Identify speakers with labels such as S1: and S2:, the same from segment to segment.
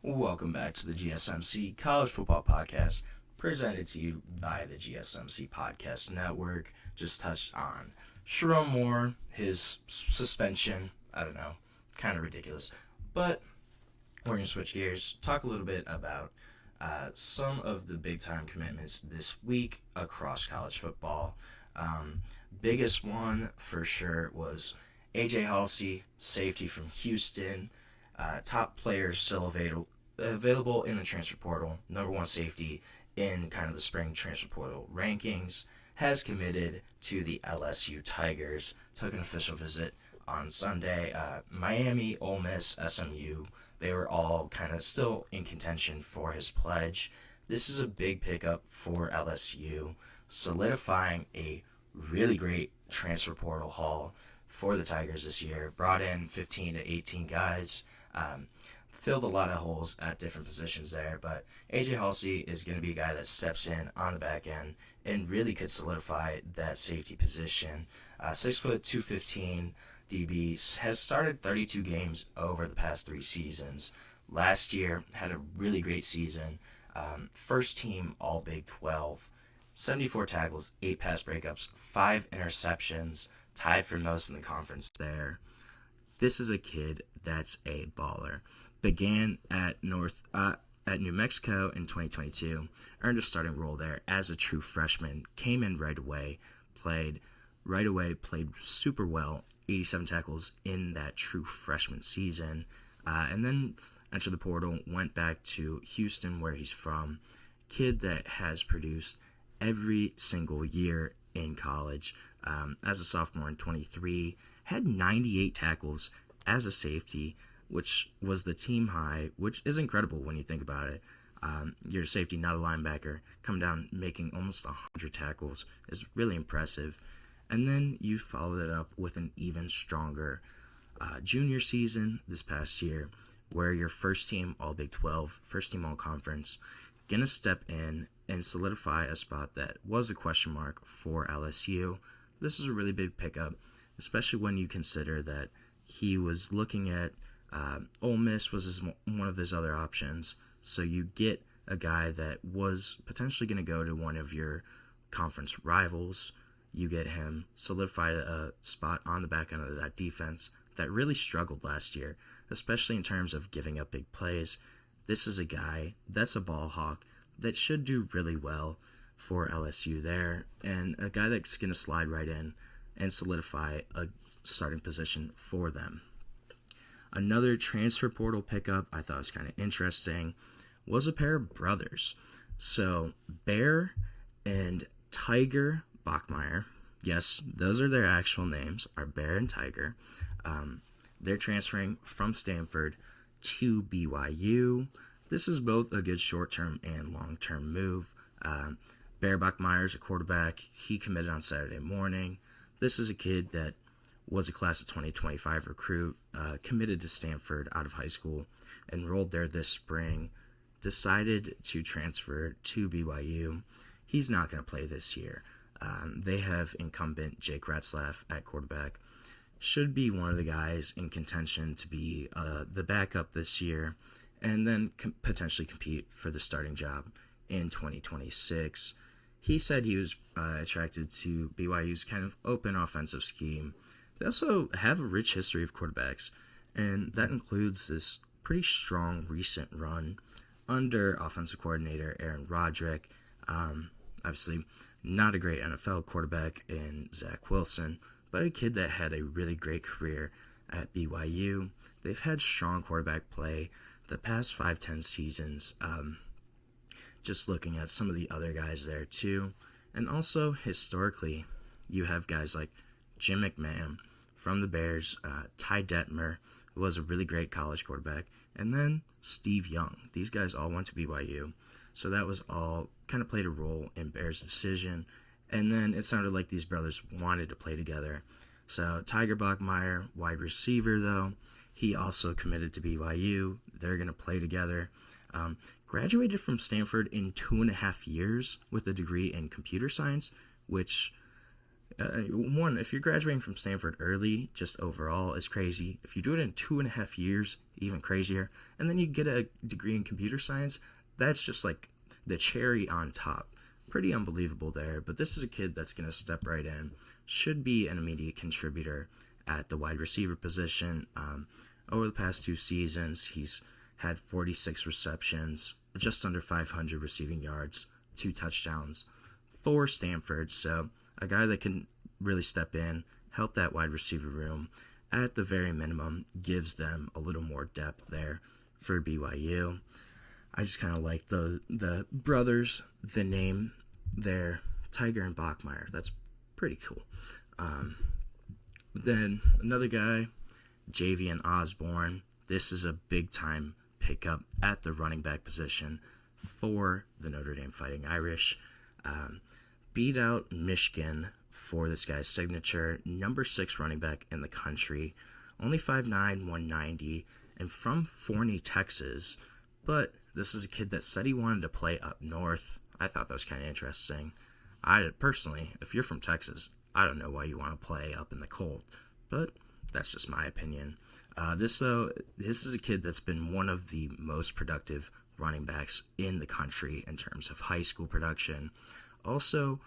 S1: Welcome back to the GSMC College Football Podcast, presented to you by the GSMC Podcast Network. Just touched on Sharon Moore, his suspension. I don't know, kind of ridiculous. But we're going to switch gears, talk a little bit about some of the big-time commitments this week across college football. Biggest one, for sure, was AJ Haulcy, safety from Houston. Top players still available in the transfer portal. Number one safety in kind of the spring transfer portal rankings, has committed to the LSU Tigers. Took an official visit on Sunday. Miami, Ole Miss, SMU, they were all kind of still in contention for his pledge. This is a big pickup for LSU, solidifying a really great transfer portal haul for the Tigers this year. Brought in 15 to 18 guys. Filled a lot of holes at different positions there, but AJ Haulcy is going to be a guy that steps in on the back end and really could solidify that safety position. 6 foot 215 DB, has started 32 games over the past 3 seasons. Last year had a really great season. First team All Big 12, 74 tackles, 8 pass breakups, 5 interceptions, tied for most in the conference there. This is a kid that's a baller. Began at New Mexico in 2022, earned a starting role there as a true freshman, came in right away, played super well, 87 tackles in that true freshman season, and then entered the portal, went back to Houston where he's from. Kid that has produced every single year in college. As a sophomore in 23, had 98 tackles as a safety, which was the team high, which is incredible when you think about it. You're a safety, not a linebacker. Come down making almost 100 tackles is really impressive. And then you follow that up with an even stronger junior season this past year, where you're first team All Big 12, first team All Conference, gonna step in and solidify a spot that was a question mark for LSU. This is a really big pickup, especially when you consider that he was looking at Ole Miss was one of his other options. So you get a guy that was potentially going to go to one of your conference rivals. You get him solidified a spot on the back end of that defense that really struggled last year, especially in terms of giving up big plays. This is a guy that's a ball hawk that should do really well for LSU there, and a guy that's going to slide right in and solidify a starting position for them. Another transfer portal pickup I thought was kind of interesting was a pair of brothers. So Bear and Tiger Bachmeier, yes, those are their actual names, are Bear and Tiger. They're transferring from Stanford to BYU. This is both a good short-term and long-term move. Bear Bachmeier is a quarterback. He committed on Saturday morning. This is a kid that was a class of 2025 recruit, committed to Stanford out of high school, enrolled there this spring, decided to transfer to BYU. He's not going to play this year. They have incumbent Jake Ratzlaff at quarterback. Should be one of the guys in contention to be the backup this year, and then potentially compete for the starting job in 2026. He said he was attracted to BYU's kind of open offensive scheme. They also have a rich history of quarterbacks, and that includes this pretty strong recent run under offensive coordinator Aaron Roderick. Obviously, not a great NFL quarterback in Zach Wilson, but a kid that had a really great career at BYU. They've had strong quarterback play the past 5-10 seasons. Just looking at some of the other guys there too. And also, historically, you have guys like Jim McMahon from the Bears, Ty Detmer, who was a really great college quarterback, and then Steve Young. These guys all went to BYU, so that was all kind of played a role in Bears' decision. And then it sounded like these brothers wanted to play together. So Tiger Bachmeier, wide receiver though, he also committed to BYU. They're going to play together. Graduated from Stanford in 2.5 years with a degree in computer science, which One, if you're graduating from Stanford early, just overall, is crazy. If you do it in 2.5 years, even crazier. And then you get a degree in computer science, that's just like the cherry on top. Pretty unbelievable there. But this is a kid that's going to step right in. Should be an immediate contributor at the wide receiver position. Over the past 2 seasons, he's had 46 receptions, just under 500 receiving yards, 2 touchdowns for Stanford. So a guy that can really step in, help that wide receiver room, at the very minimum, gives them a little more depth there for BYU. I just kind of like the brothers, the name there, Tiger and Bachmeier. That's pretty cool. Then another guy, Javian Osborne. This is a big-time pickup at the running back position for the Notre Dame Fighting Irish. Beat out Michigan for this guy's signature, number 6 running back in the country, only 5'9", 190, and from Forney, Texas. But this is a kid that said he wanted to play up north. I thought that was kind of interesting. I personally, if you're from Texas, I don't know why you want to play up in the cold, but that's just my opinion. This is a kid that's been one of the most productive running backs in the country in terms of high school production. Also,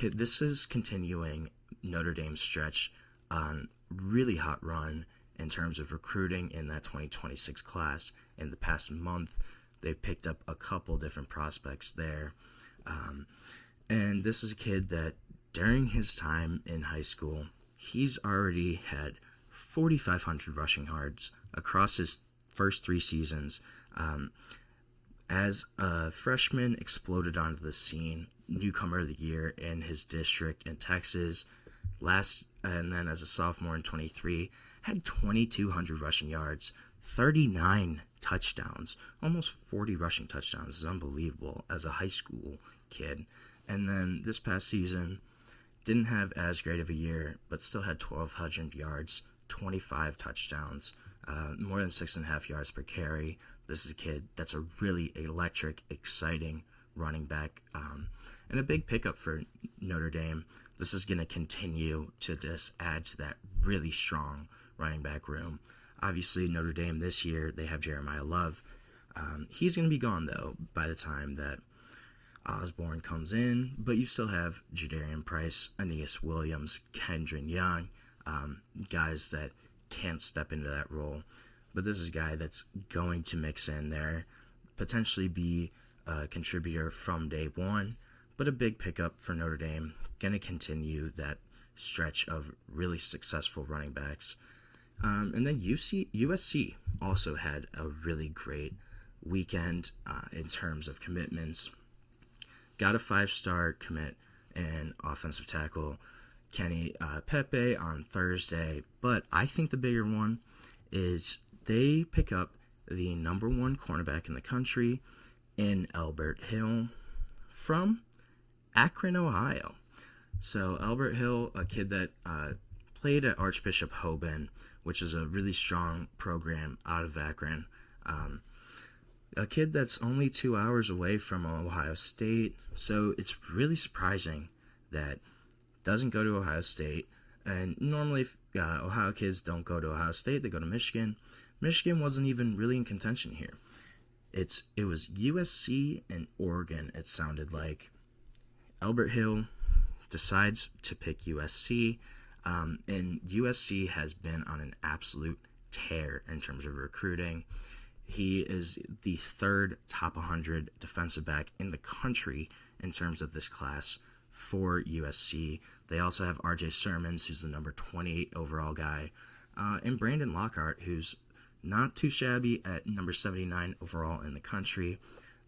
S1: this is continuing Notre Dame's stretch on really hot run in terms of recruiting in that 2026 class. In the past month, they've picked up a couple different prospects there. And this is a kid that during his time in high school, he's already had 4,500 rushing yards across his first 3 seasons. As a freshman, exploded onto the scene, newcomer of the year in his district in Texas. And then as a sophomore in 23, had 2,200 rushing yards, 39 touchdowns, almost 40 rushing touchdowns. Is unbelievable as a high school kid. And then this past season, didn't have as great of a year, but still had 1,200 yards, 25 touchdowns, more than 6.5 yards per carry. This is a kid that's a really electric, exciting running back, and a big pickup for Notre Dame. This is going to continue to just add to that really strong running back room. Obviously, Notre Dame this year, they have Jeremiah Love. He's going to be gone, though, by the time that Osborne comes in, but you still have Jadarian Price, Aeneas Williams, Kendron Young, guys that can't step into that role. But this is a guy that's going to mix in there, potentially be a contributor from day one, but a big pickup for Notre Dame, going to continue that stretch of really successful running backs. And then USC also had a really great weekend in terms of commitments. Got a 5-star commit and offensive tackle Keenyi Pepe on Thursday, but I think the bigger one is they pick up the number 1 cornerback in the country in Elbert Hill from Akron, Ohio. So Elbert Hill, a kid that played at Archbishop Hoban, which is a really strong program out of Akron. A kid that's only 2 hours away from Ohio State, so it's really surprising that doesn't go to Ohio State. And normally, Ohio kids don't go to Ohio State; they go to Michigan. Michigan wasn't even really in contention here. It was USC and Oregon. It sounded like Elbert Hill decides to pick USC, and USC has been on an absolute tear in terms of recruiting. He is the 3rd top 100 defensive back in the country in terms of this class for USC. They also have RJ Sermons, who's the number 28 overall guy, and Brandon Lockhart, who's not too shabby at number 79 overall in the country.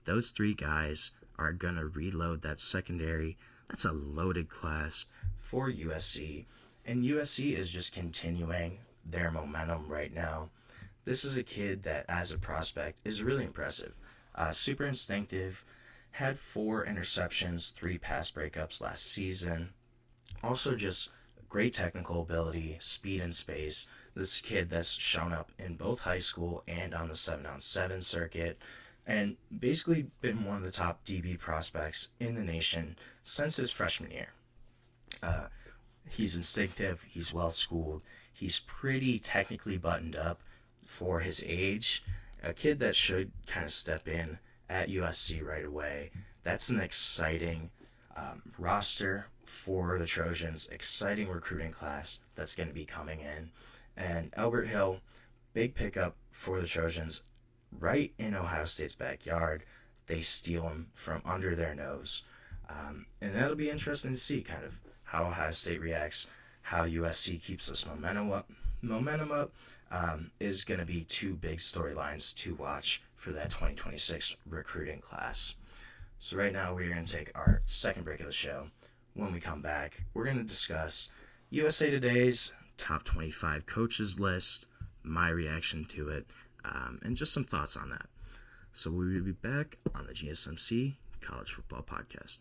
S1: Those 3 guys are going to reload that secondary. That's a loaded class for USC, and USC is just continuing their momentum right now. This is a kid that, as a prospect, is really impressive. Super instinctive, had 4 interceptions, 3 pass breakups last season. Also just great technical ability, speed and space. This kid that's shown up in both high school and on the 7-on-7 circuit, and basically been one of the top DB prospects in the nation since his freshman year. He's instinctive. He's well-schooled. He's pretty technically buttoned up for his age. A kid that should kind of step in at USC right away. That's an exciting roster for the Trojans. Exciting recruiting class that's going to be coming in. And Elbert Hill, big pickup for the Trojans. Right in Ohio State's backyard. They steal him from under their nose. And that'll be interesting to see kind of how Ohio State reacts, how USC keeps this momentum up is going to be two big storylines to watch for that 2026 recruiting class. So right now we're going to take our second break of the show. When we come back, we're going to discuss USA Today's top 25 coaches list, my reaction to it, and just some thoughts on that. So we will be back on the GSMC College Football Podcast.